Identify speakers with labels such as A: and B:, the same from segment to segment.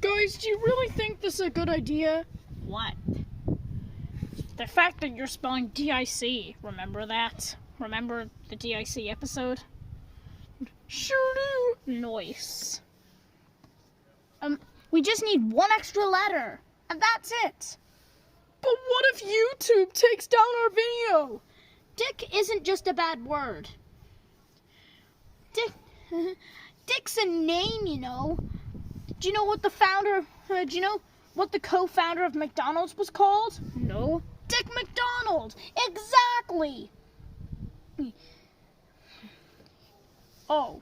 A: Guys, do you really think this is a good idea?
B: What?
A: The fact that you're spelling D-I-C. Remember that? Remember the D-I-C episode? Sure do. Nice.
B: We just need one extra letter, and that's it.
A: But what if YouTube takes down our video?
B: Dick isn't just a bad word. Dick's a name, you know. Do you know what the co-founder of McDonald's was called?
A: No.
B: Dick McDonald. Exactly.
A: Oh.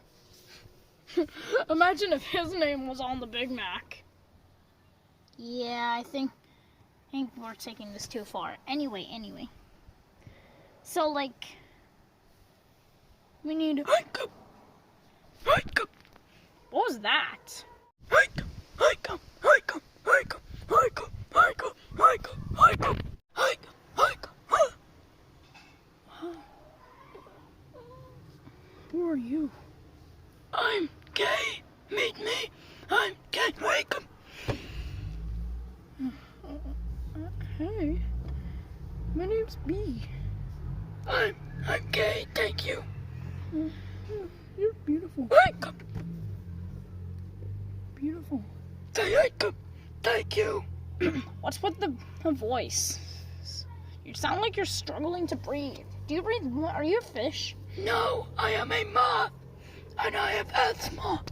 A: Imagine if his name was on the Big Mac.
B: Yeah, I think we're taking this too far. Anyway. So, like, we need...
A: Hiccup! What was that? Hiccup! Who are you? I'm gay. Meet me. I'm gay. Hiccup! Hey, my name's B. I'm gay. Thank you. You're beautiful. Hiccup! Beautiful. Hiccup! Thank you.
B: What's with the voice? You sound like you're struggling to breathe. Do you breathe? Are you a fish?
A: No, I am a moth, and I have asthma.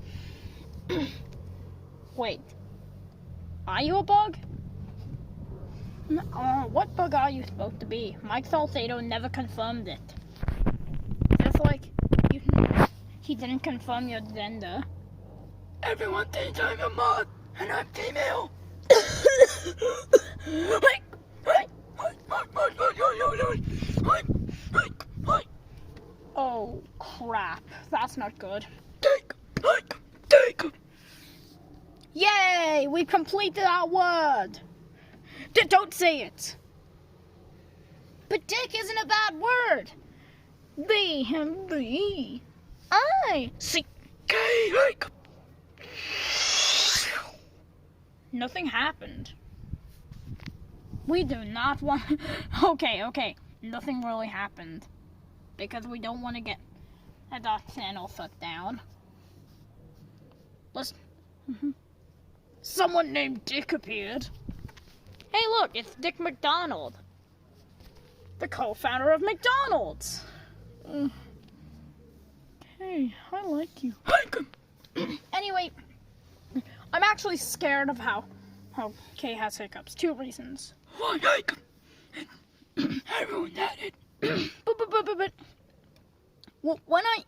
B: Wait. Are you a bug? What bug are you supposed to be? Mike Salcedo never confirmed it. Just like he didn't confirm your gender.
A: Everyone thinks I'm a moth, and I'm female.
B: Oh, crap. That's not good.
A: Take.
B: Yay! We completed our word! Don't say it! But dick isn't a bad word! B. I.
A: C. K.
B: Nothing happened. We do not want... Okay. Nothing really happened. Because we don't want to get that channel shut down.
A: Someone named Dick appeared.
B: Hey, look, it's Dick McDonald.
A: The co-founder of McDonald's. Hey, I like you.
B: Anyway, I'm actually scared of how Kay has hiccups. 2 reasons.
A: Why hiccup? Everyone had it.
B: But when I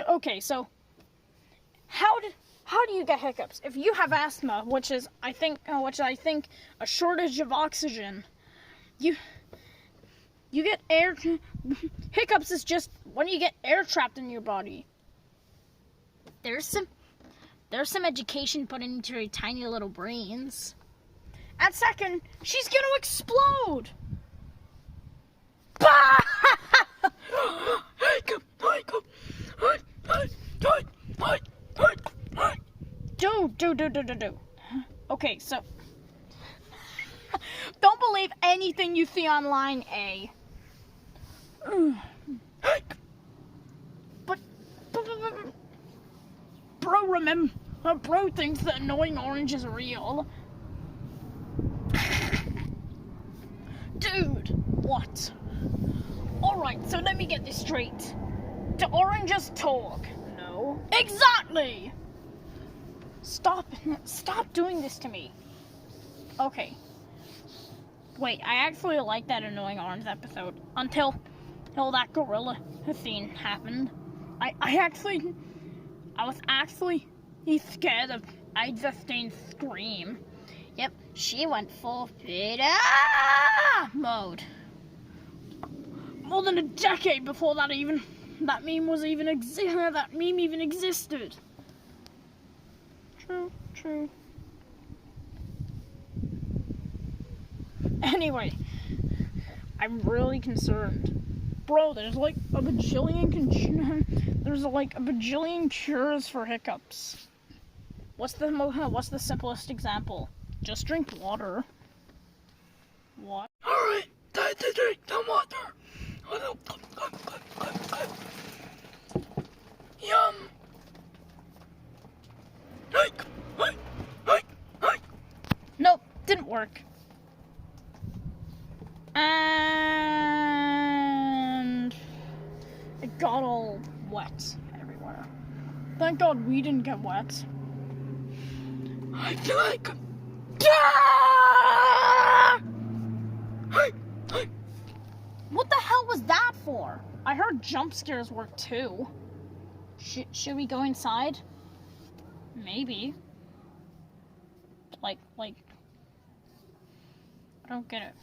B: okay, so how do you get hiccups? If you have asthma, which I think a shortage of oxygen, you get air. Hiccups is just when you get air trapped in your body. There's some education put into your tiny little brains. And second, she's gonna explode. Do. Okay, so don't believe anything you see online, A. But bro thinks that annoying orange is real. Dude, what? Alright, so let me get this straight. Do oranges talk? No. Exactly! Stop doing this to me. Okay. Wait, I actually liked that annoying orange episode. Until that gorilla scene happened. I was actually scared of Einstein's scream. Yep, she went full mode. More than a decade before that meme even existed. True. Anyway, I'm really concerned. Bro, there's like a bajillion cures for hiccups.
A: What's the simplest example? Just drink water. What?
B: Alright, time to drink some water. Yum.
A: Nope, didn't work. And it got all wet everywhere. Thank God we didn't get wet.
B: I feel like...
A: What the hell was that for? I heard jump scares work too. Should we go inside? Maybe. Like, I don't get it.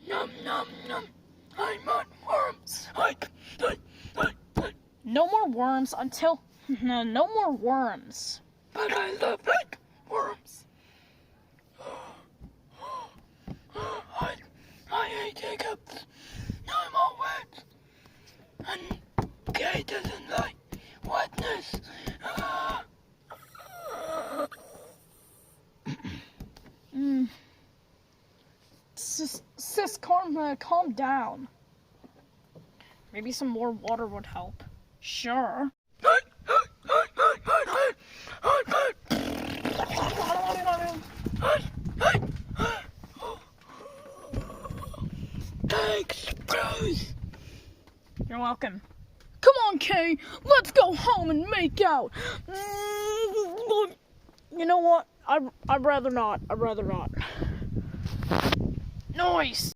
B: Nom nom nom. I'm on worms.
A: No more worms until... No more worms.
B: But I love worms. I hate hiccups. I'm all wet. And Kay doesn't like wetness.
A: Sis, calm down. Maybe some more water would help. Sure.
B: Thanks, Bruce.
A: You're welcome.
B: Come on, Kay. Let's go home and make out.
A: You know what? I'd rather not. Noise.